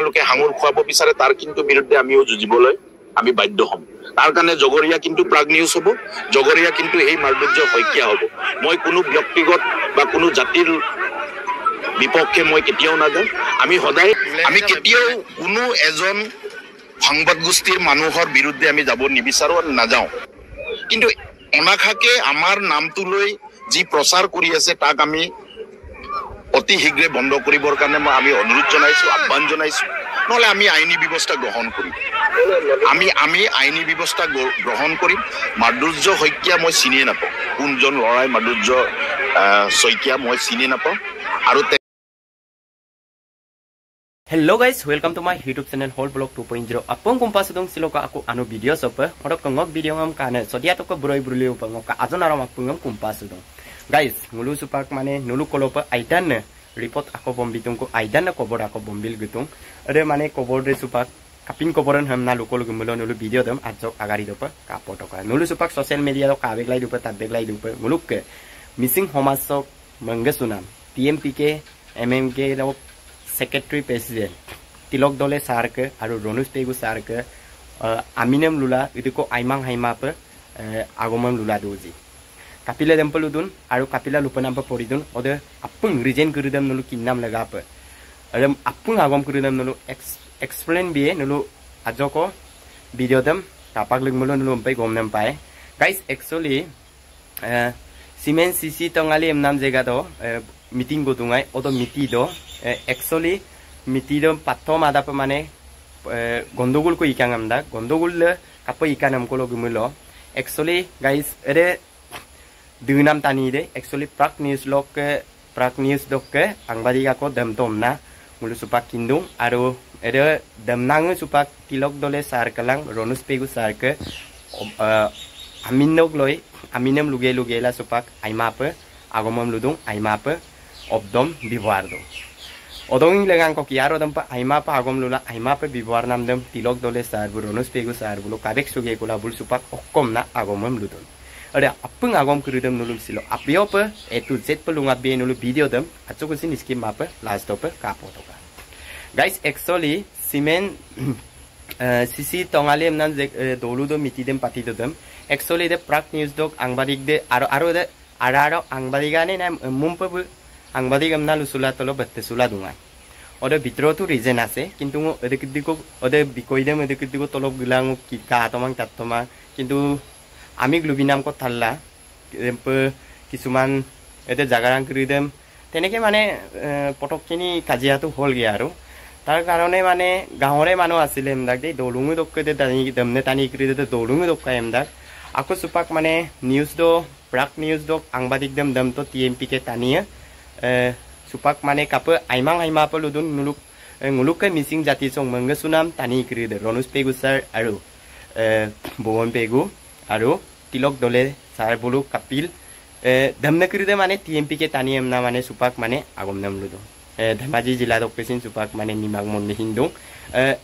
আপোনালোকে হাঙুৰ খুৱাব বিচাৰে তাৰ কিন্তু বিৰুদ্ধে আমিও যুঁজিবলৈ আমি বাধ্য হ'ম তাৰ কাৰণে জগৰীয়া কিন্তু প্ৰাগ নিউজ হ'ব জগৰীয়া কিন্তু এই মাৰ্দুৰ্য শইকীয়া হ'ব মই কোনো ব্যক্তিগত বা কোনো জাতিৰ বিপক্ষে মই কেতিয়াও নাযাওঁ আমি কেতিয়াও কোনো এজন সংবাদ গোষ্ঠীৰ মানুহৰ বিৰুদ্ধে আমি যাব নিবিচাৰো আৰু নাযাওঁ কিন্তু অনাখাকে আমাৰ নামটো লৈ যি প্ৰচাৰ কৰি আছে তাক আমি অতি শীঘ্ৰে বন্ধ কৰিবৰ কাৰণে আমি অনুৰোধ জনাইছো আহ্বান জনাইছো নহলে আমি আইনী ব্যৱস্থা গ্ৰহণ কৰিম আমি আইনী ব্যৱস্থা গ্ৰহণ কৰিম মাৰ্দুৰ্য শইকীয়া মই চিনিয়ে নাপাওঁ কোনজন লৰাই মাৰ্দুৰ্য শইকীয়া মই চিনি নাপাওঁ আৰু Hello guys, welcome to my YouTube channel Whole Blog 2.0. Apong kumpas dong siloka aku anu video sopa. Odok kengok video ngam kana. So dia toko broi bruli upa ngok azon aram aku ngam kumpas dong. Guys, ngulu supak mane nulu kolopa aidan ne report aku bombitung ko aidan ne kobor aku bombil gitung. Ade mane kobor de supak kapin koboran hamna lukol gumulo nulu video dam ajok agari dopa kapot ka. Nulu supak social media do kabek lai dopa tabek lai dopa nguluk ke missing homasok manggasunam TMPK MMK do Secretary President Tilok Dole Sarke aru Ronus Pegu Sarke Aminem Lula itu ko Aimang Haima pe Agomam Lula dozi Kapila Dempel udun aru Kapila Lupanam pe poridun ode apung regen kurudam nulu kinnam laga pe adem apung agom kurudam nulu explain biye nulu ajoko video dam tapak lingmulo nulu umpai gomnam pai guys actually Simen Sisi tongali emnam jega do meeting godungai odo miti do actually miti do patom ada pe mane gondogul ko ikangam da gondogul le kapo ikanam ko logumulo actually guys ere dunam tani de actually prak news dok ke angbadi ka ko dam tomna mulu supak kindung aru ere damnang supak Tilok Dole sarkalang Ronus Pegu sarke Aminem lugela supak aimape agomam ludung aimape obdom biwardo odong legang ko kiaro dampa aimapa agom lula aimape biwar namdem Tilok Dole sarbu Ronus Pegu sarbu kabek suge kula bul supak okkomna agomam ludun ada apung agom kurudem nulul silo apiope etu z pelungat be nulu video dem acukusin skim mape last tope kapotoka guys actually simen sisi tongalem nan doludo mitidem patidodem actually the prak news dog angbadik de aro de araro angbadigane na mumpe angbadig amna lusula tolo bette sula dunga ode bitro tu reason ase kintu edekidiko ode bikoidem edekidiko tolop gilang ki ka tomang tatoma kintu ami glubinam ko thalla empe kisuman ede jagarang kridem teneke mane potokini kajiatu hol ge aro tar karone mane gaore manu asile emdak de dolungu dokke de tani demne tani kride de dolungu dokka emdak aku supak mane news do prak news do angbadik dem to TMP ke tania supak mane kape aimang aima peludun nguluk ke missing jati song manggasunam tani kride Ronus Pegu sar aru Bowon Pegu aru Tilok Dole sar bulu kapil demne kride mane TMP ke tani emna mane supak mane agom nam ludo Dhemaji jila dokkesin supak mane nimag monni hindung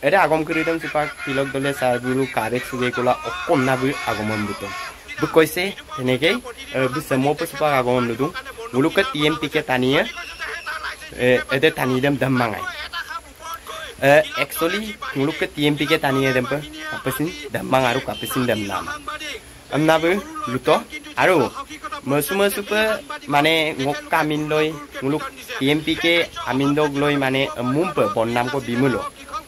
ere agom kridem supak Tilok Dole sarbulu kabek suge kola okkom na bu agomon buto bu koise tenege bu samopo supak agomon ludung muluka TMP ke tania ede tanidem dammangai actually muluka TMP ke tania dempa kapesin dammang aru kapesin damnama amna bu luto aru masu pe mane ngok kamin loi muluk TMP ke amindog loi mane mumpe bonnam ko bimulo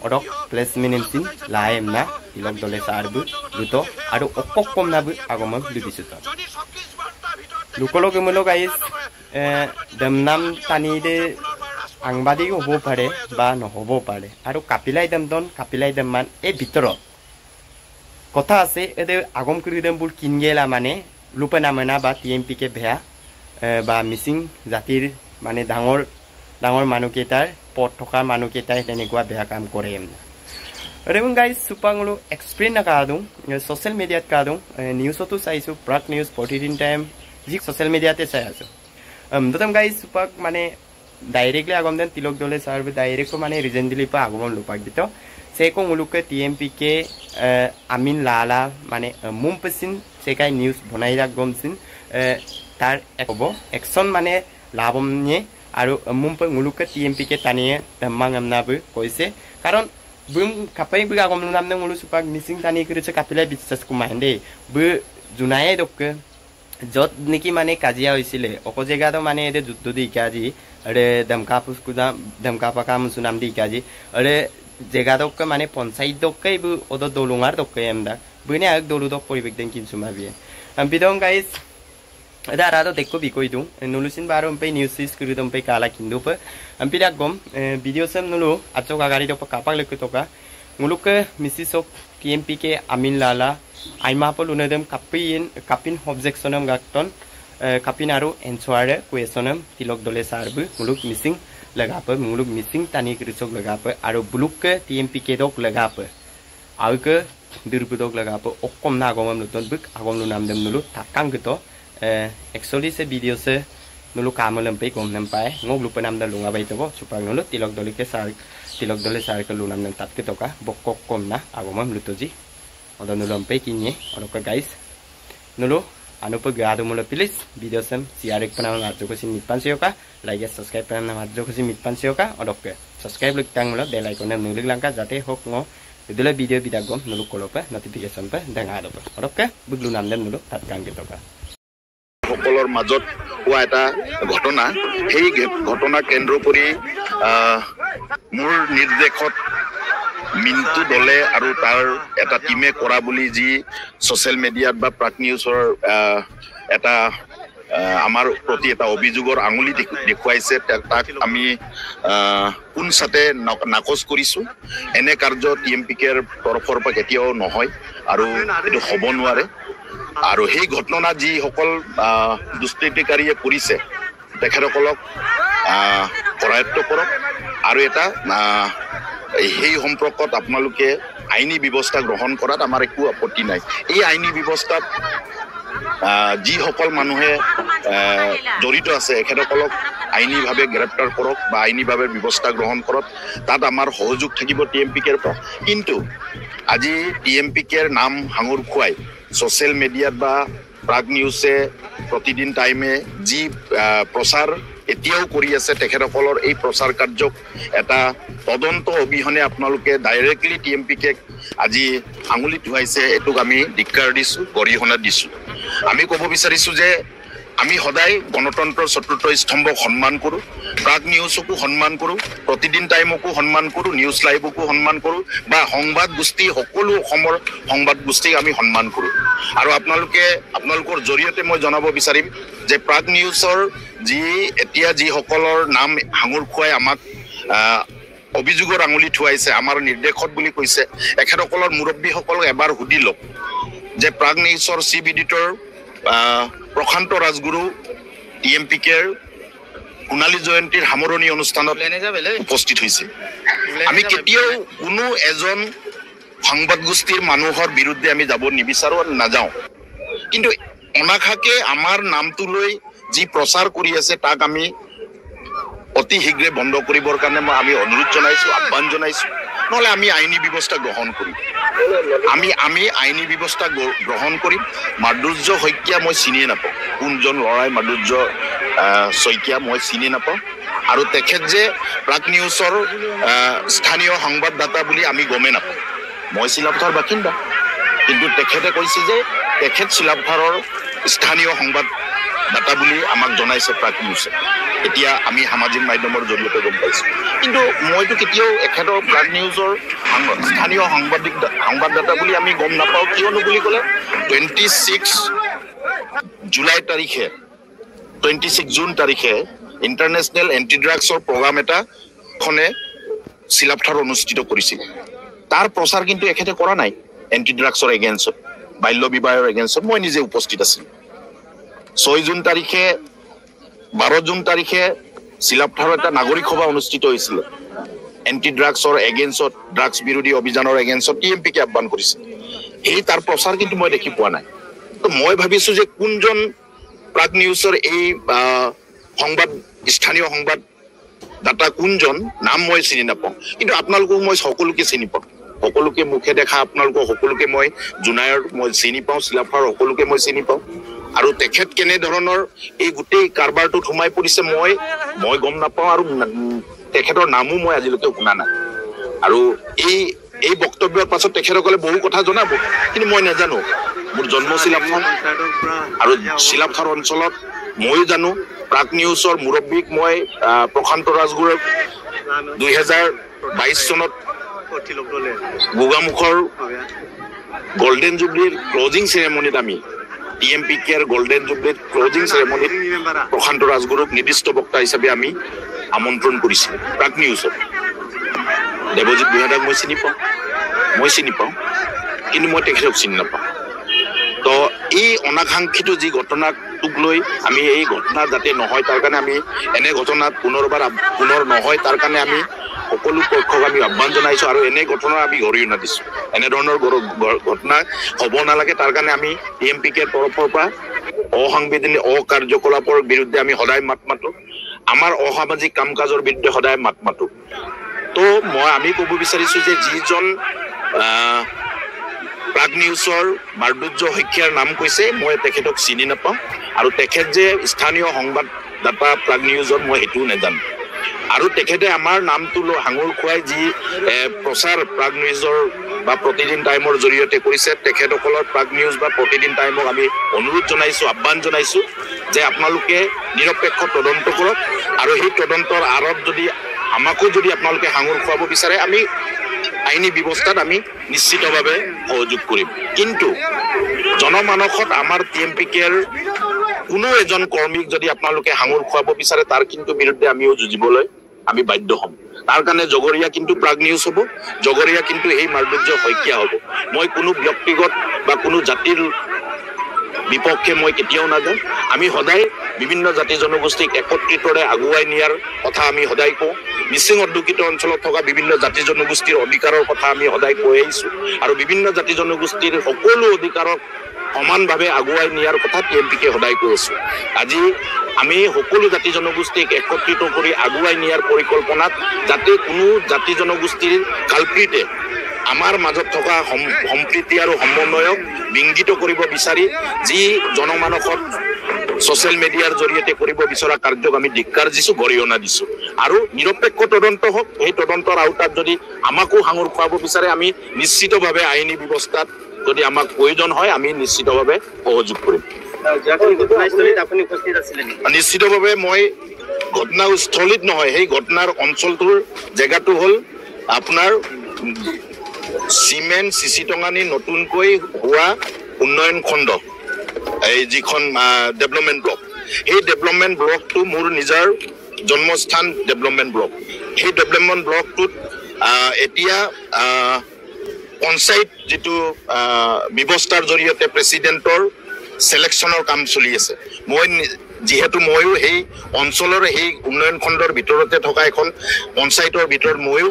odok placement sin laem na Tilok Dole sarbu luto aru okkom na bu agomam dubisuta lukolo kemulo guys damnam tani de angbadi hobo pare ba no hobo pare aru kapilai dem man e bitoro কথা আছে এদে আগম করিদেম বুল কিনগেলা মানে লুপনা মনা বা TMP কে ভেয়া বা missing জাতিৰ মানে ডাঙৰ মানুকেটাৰ পট থকা মানুকেটাই তেনেকুৱা বেয়া কাম কৰে ৰেবন গাইস সুপাংলো এক্সপ্লেইন না কাদু সোশ্যাল মিডিয়াত কাদু নিউজতো চাইছো প্রাক নিউজ 14 টাইম জি সোশ্যাল মিডিয়াতে চাই আছো দতম গাইস সুপাক মানে ডাইরেক্টলি আগম দেন Tilok Dole সার্ভ ডাইরেক্ট মানে রিজন দিলি পা আগম লুপাক দিত Seko nguluke TMP ke amin lala mane mumpesin sekai news bonai gomsin tar ekobo action mane labomnie aru mumpe nguluke TMP ke tanie damang amna bu koise Karon bum kapai bu agom lu namdang mulu supak missing tani kiri kapilai bisas kumande bu junai dokke jot niki mane kajia hoisile oko jega to mane ede jutto di kaji are damka puskuda damka pakam sunam di kaji are jega dokke mane ponsai dokke bu odo dolungar dokke emda bune ag dolu dok poribek den kin sumabie ampidong guys ada rado dekko bikoidung nulusin baro ampe news is kuri ampe kala kindu pe ampidak gom video sem nulu acho gagari do kapak lekko toka nguluk ke misisok KMP ke Amin Lala aima po lunadem kapin objection gakton kapin aru answer question tilok dole sarbu muluk missing lagape muluk missing tani krisok lagape aru buluk ke TMP ke dok lagape au ke dirbudok lagape okkom na gomam luton buk agom lunam dem nulu takang gitu actually se video se nulu kamu lempai gom lempai ngok lupa nam dan lunga baito bo supaya nulu tilok dole sar ke lunam dan tat gitu ka bokok kom na agomam lutoji odo nulu lempai kinye odo ka guys nulu anu pe gado mula please video sem siarek panang arjo ko sin mitpan sioka like subscribe panang arjo ko sin mitpan sioka odo ke subscribe luk tang mula bell icon nam nulu langka jate hok ngo idula video bidagom nulu kolopa notification pe dengar odo odo ke buglu nam dan nulu tat kang gitu ka সকলৰ মাজত হোৱা এটা ঘটনা সেই ঘটনা কেন্দ্ৰ কৰি মোৰ নিৰ্দেশত মিন্টু দলে আৰু তাৰ এটা টিমে কৰা বুলি যি সোশ্যাল মিডিয়াত বা প্ৰাক নিউজৰ এটা আমাৰ প্ৰতি এটা অভিযোগৰ আঙুলি দেখুৱাইছে তাক আমি পুনচাতে নাকচ কৰিছো এনে কাৰ্য টিএমপিকেৰ তৰফৰ পৰা কেতিয়াও নহয় আৰু এইটো হ'ব নোৱাৰে আৰু সেই ঘটনা যি সকল দুষ্কৃতিকাৰীয়ে কৰিছে তেখেতসকলক কৰায়ত্ব কৰক আৰু এটা সেই সম্পৰ্কত আপোনালোকে আইনী ব্যৱস্থা গ্ৰহণ কৰাত আমাৰ একো আপত্তি নাই এই আইনী ব্যৱস্থাত যি সকল মানুহে জড়িত আছে তেখেতসকলক আইনীভাৱে গ্ৰেপ্তাৰ কৰক বা আইনীভাৱে ব্যৱস্থা গ্ৰহণ কৰক তাত আমাৰ সহযোগ থাকিব টিএমপিকেৰ পৰা কিন্তু আজি টিএমপিকেৰ নাম হাঙুৰ খুৱাই সোশ্যাল মিডিয়াত বা প্ৰাগ নিউজে প্ৰতিদিন টাইমে যি প্ৰচাৰ এতিয়াও কৰি আছে তেখেতসকলৰ এই প্ৰচাৰ কাৰ্যক এটা তদন্ত অবিহনে আপোনালোকে ডাইৰেক্টলি টিএমপিকে আজি আঙুলি ধুৱাইছে এটুক আমি ধিক্কাৰ দিছো গৰিহণা দিছো আমি ক'ব বিচাৰিছো যে আমি সদায় গণতন্ত্ৰৰ চতুৰ্থ স্তম্ভক সন্মান কৰোঁ প্ৰাগ নিউজকো সন্মান কৰোঁ প্ৰতিদিন টাইমকো সন্মান কৰোঁ নিউজ লাইভকো সন্মান কৰোঁ বা সংবাদ গোষ্ঠী সকলো অসমৰ সংবাদ গোষ্ঠীক আমি সন্মান কৰোঁ আৰু আপোনালোকৰ জৰিয়তে মই জনাব বিচাৰিম যে প্ৰাগ নিউজৰ যি এতিয়া যিসকলৰ নাম হাঙুৰ খুৱাই আমাক অভিযোগৰ আঙুলি থুৱাইছে আমাৰ নিৰ্দেশত বুলি কৈছে এখেতসকলৰ মুৰব্বীসকলক এবাৰ সুধি লওক যে প্ৰাগ নিউজৰ চিফ এডিটৰ প্ৰশান্ত ৰাজগুৰু টিএমপিকেৰ সোণালী জয়ন্তীৰ সামৰণি অনুষ্ঠানত উপস্থিত হৈছে আমি কেতিয়াও কোনো এজন সংবাদ গোষ্ঠীৰ মানুহৰ বিৰুদ্ধে আমি যাব নিবিচাৰো আৰু নাযাওঁ কিন্তু অনাখাকে আমাৰ নামটো লৈ যি প্ৰচাৰ কৰি আছে তাক আমি অতি শীঘ্ৰে বন্ধ কৰিবৰ কাৰণে আমি অনুৰোধ জনাইছো আহ্বান জনাইছো নহলে আমি আইনী ব্যৱস্থা গ্ৰহণ কৰিম আমি আইনী ব্যৱস্থা গ্ৰহণ কৰিম মাধুৰ্য শইকীয়া মই চিনিয়ে নাপাওঁ কোনজন লৰাই মাধুৰ্য শইকীয়া মই চিনি নাপাওঁ আৰু তেখেত যে প্ৰাগ নিউজৰ স্থানীয় সংবাদদাতা বুলি আমি গমে নাপাওঁ মই চিলাপথাৰ বাসিন্দা কিন্তু তেখেতে কৈছে যে তেখেত চিলাপথাৰৰ স্থানীয় সংবাদদাতা বুলি আমাক জনাইছে প্ৰাগ নিউজে এতিয়া আমি সামাজিক মাধ্যমৰ জৰিয়তে গম পাইছো কিন্তু মইতো কেতিয়াও এখেতৰ প্ৰাগ নিউজৰ স্থানীয় সংবাদদাতা বুলি আমি গম নাপাওঁ কিয়নো বুলি ক'লে 26 জুন তাৰিখে ইণ্টাৰনেশ্যনেল এণ্টি ড্ৰাগছৰ প্ৰগ্ৰাম এটা খনে চিলাপথাৰ অনুষ্ঠিত কৰিছিল তাৰ প্ৰচাৰ কিন্তু এখেতে কৰা নাই এণ্টি ড্ৰাগছৰ এগেইনষ্টত বাল্য বিবাহৰ এগেইনষ্টত মই নিজে উপস্থিত আছিলোঁ 6 জুন তাৰিখে 12 জুন তাৰিখে চিলাপথাৰত এটা নাগৰিক সভা অনুষ্ঠিত হৈছিল এণ্টি ড্ৰাগছৰ এগেইনষ্টত ড্ৰাগছ বিৰোধী অভিযানৰ এগেইনষ্টত টিএমপিকে আহ্বান কৰিছিল এই তাৰ প্ৰচাৰ কিন্তু মই দেখি পোৱা নাই তো মই ভাবিছো যে কোনজন প্ৰাগ নিউজৰ এই স্থানীয় সংবাদদাতা কোনজন নাম মই চিনি নাপাওঁ কিন্তু আপোনালোকক মই সকলোকে চিনি পাওঁ সকলোকে মুখে দেখা আপোনালোকক সকলোকে মই জুনায়ৰ মই চিনি পাওঁ চিলাপথাৰ সকলোকে মই চিনি পাওঁ আৰু তেখেত কেনে ধৰণৰ এই গোটেই কাৰবাৰটোত সোমাই পৰিছে মই গম নাপাওঁ আৰু তেখেতৰ নামো মই আজিলৈকে শুনা নাই আৰু এই বক্তব্যৰ পাছত তেখেতসকলে বহু কথা জনাব, কিন্তু মই নাজানো। মোৰ জন্ম চিলাপথাৰ আৰু চিলাপথাৰ অঞ্চলত ময়ো জানো। প্ৰাগ নিউজৰ মুৰব্বীক মই প্ৰশান্ত ৰাজগুৰুক 2022 চনত গোগামুখৰ গোল্ডেন জুবলিৰ ক্লজিং চেৰেমনিত আমি TMPKৰ গোল্ডেন জুবলিৰ ক্লজিং চেৰেমনিত প্ৰশান্ত ৰাজগুৰুক নিৰ্দিষ্ট বক্তা হিচাপে আমি আমন্ত্ৰণ কৰিছিলোঁ প্ৰাগ নিউজত। দেৱজিৎ বুঢ়াদাক মই চিনি পাওঁ, কিন্তু মই তেখেতক চিনি নাপাওঁ। তো এই অনাকাংক্ষিত যি ঘটনাটোক লৈ আমি এই ঘটনা যাতে নহয় তাৰ কাৰণে আমি এনে ঘটনাত পুনৰ নহয় তাৰ কাৰণে আমি সকলো পক্ষক আমি আহ্বান জনাইছোঁ আৰু এনে ঘটনাৰ আমি অৰিহণা দিছোঁ। এনেধৰণৰ ঘটনা হ'ব নালাগে তাৰ কাৰণে আমি TMPKৰ তৰফৰ পৰা অসাংবিধানিক অকাৰ্যকলাপৰ বিৰুদ্ধে আমি সদায় মাত মাতোঁ, আমাৰ অসামাজিক কাম কাজৰ বিৰুদ্ধে সদায় মাত মাতোঁ। তো আমি ক'ব বিচাৰিছোঁ যে যিজন প্ৰাগ নিউজৰ মাৰ্দুৰ্য শইকীয়াৰ নাম কৈছে, মই তেখেতক চিনি নাপাওঁ আৰু তেখেত যে স্থানীয় সংবাদদাতা প্ৰাগ নিউজৰ মই সেইটোও নাজানো। আৰু তেখেতে আমাৰ নামটো সাঙুৰ খুৱাই যি প্ৰচাৰ প্ৰাগ নিউজৰ বা প্ৰতিদিন টাইমৰ জৰিয়তে কৰিছে, তেখেতসকলৰ প্ৰাগ নিউজ বা প্ৰতিদিন টাইমক আমি অনুৰোধ জনাইছোঁ, আহ্বান জনাইছোঁ যে আপোনালোকে নিৰপেক্ষ তদন্ত কৰক আৰু সেই তদন্তৰ আঁৰত যদি আমাকো যদি আপোনালোকে সাঙুৰ খুৱাব বিচাৰে আমি আইনী ব্যৱস্থাত আমি নিশ্চিতভাৱে সহযোগ কৰিম। কিন্তু জনমানসত আমাৰ TMPKৰ কোনো এজন কৰ্মীক যদি আপোনালোকে সাঙুৰ খুৱাব বিচাৰে তাৰ কিন্তু বিৰুদ্ধে আমিও যুঁজিবলৈ আমি বাধ্য হ'ম। তাৰ কাৰণে জগৰীয়া কিন্তু প্ৰাগ নিউজ হ'ব, জগৰীয়া কিন্তু এই মাৰ্দুৰ্য শইকীয়া হ'ব। মই কোনো ব্যক্তিগত বা কোনো জাতিৰ বিপক্ষে মই কেতিয়াও নাযাওঁ। আমি সদায় বিভিন্ন জাতি জনগোষ্ঠীক একত্ৰিতৰে আগুৱাই নিয়াৰ কথা আমি সদায় কওঁ। মিচিং অধ্যুষিত অঞ্চলত থকা বিভিন্ন জাতি জনগোষ্ঠীৰ অধিকাৰৰ কথা আমি সদায় কৈ আহিছোঁ আৰু বিভিন্ন জাতি জনগোষ্ঠীৰ সকলো অধিকাৰক সমানভাৱে আগুৱাই নিয়াৰ কথা TMPK সদায় কৈ আছোঁ। আজি আমি সকলো জাতি জনগোষ্ঠীক একত্ৰিত কৰি আগুৱাই নিয়াৰ পৰিকল্পনাত যাতে কোনো জাতি জনগোষ্ঠীৰ কালপ্ৰিটে আমাৰ মাজত থকা সম্প্ৰীতি আৰু সমন্বয়ক বিংগিত কৰিব বিচাৰি যি জনমানসত ছ'চিয়েল মিডিয়াৰ জৰিয়তে কৰিব বিচৰা কাৰ্যক আমি ধিক্কাৰ দিছোঁ, গৰিহণা দিছোঁ। আৰু নিৰপেক্ষ তদন্ত হওক, সেই তদন্তৰ আওতাত যদি আমাকো সাঙুৰ খুৱাব বিচাৰে আমি নিশ্চিতভাৱে আইনী ব্যৱস্থাত যদি আমাক প্ৰয়োজন হয় আমি নিশ্চিতভাৱে সহযোগ কৰিম। নিশ্চিতভাৱে মই ঘটনাস্থলীত নহয়, সেই ঘটনাৰ অঞ্চলটোৰ জেগাটো হ'ল আপোনাৰ চিমেণ্ট চিচিটঙানী নতুনকৈ হোৱা উন্নয়ন খণ্ড, এই যিখন ডেভেলপমেণ্ট ব্লক, সেই ডেভেলপমেণ্ট ব্লকটো মোৰ নিজৰ জন্মস্থান ডেভেলপমেণ্ট ব্লক। সেই ডেভেলপমেণ্ট ব্লকটোত এতিয়া পঞ্চায়ত যিটো ব্যৱস্থাৰ জৰিয়তে প্ৰেচিডেণ্টৰ চিলেকশ্যনৰ কাম চলি আছে। যিহেতু ময়ো সেই অঞ্চলৰ সেই উন্নয়ন খণ্ডৰ ভিতৰতে থকা এখন পঞ্চায়তৰ ভিতৰত ময়ো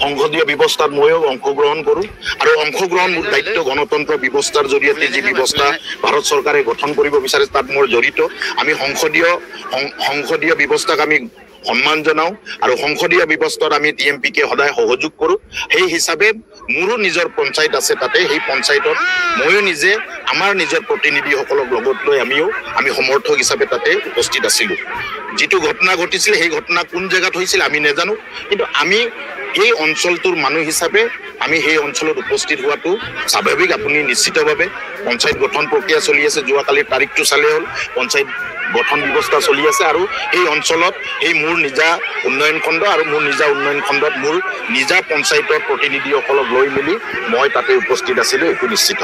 সংসদীয় ব্যৱস্থাত ময়ো অংশগ্ৰহণ কৰোঁ আৰু অংশগ্ৰহণ মোৰ দায়িত্ব। গণতন্ত্ৰ ব্যৱস্থাৰ জৰিয়তে যি ব্যৱস্থা ভাৰত চৰকাৰে গঠন কৰিব বিচাৰে তাত মোৰ জড়িত। আমি সংসদীয় ব্যৱস্থাক আমি সন্মান জনাওঁ আৰু সংসদীয় ব্যৱস্থাত আমি TMPK সদায় সহযোগ কৰোঁ। সেই হিচাপে মোৰো নিজৰ পঞ্চায়ত আছে, তাতে সেই পঞ্চায়তত ময়ো নিজে আমাৰ নিজৰ প্ৰতিনিধিসকলক লগত লৈ আমি সমৰ্থক হিচাপে তাতে উপস্থিত আছিলোঁ। যিটো ঘটনা ঘটিছিল সেই ঘটনা কোন জেগাত হৈছিল আমি নাজানো, কিন্তু আমি এই অঞ্চলটোৰ মানুহ হিচাপে আমি সেই অঞ্চলত উপস্থিত হোৱাটো স্বাভাৱিক। আপুনি নিশ্চিতভাৱে পঞ্চায়ত গঠন প্ৰক্ৰিয়া চলি আছে, যোৱাকালিৰ তাৰিখটো চালে হ'ল পঞ্চায়ত গঠন ব্যৱস্থা চলি আছে আৰু এই অঞ্চলত এই মোৰ নিজা উন্নয়ন খণ্ড আৰু মোৰ নিজা উন্নয়ন খণ্ডত মোৰ নিজা পঞ্চায়তৰ প্ৰতিনিধিসকলক লৈ মেলি মই তাতে উপস্থিত আছিলোঁ, এইটো নিশ্চিত।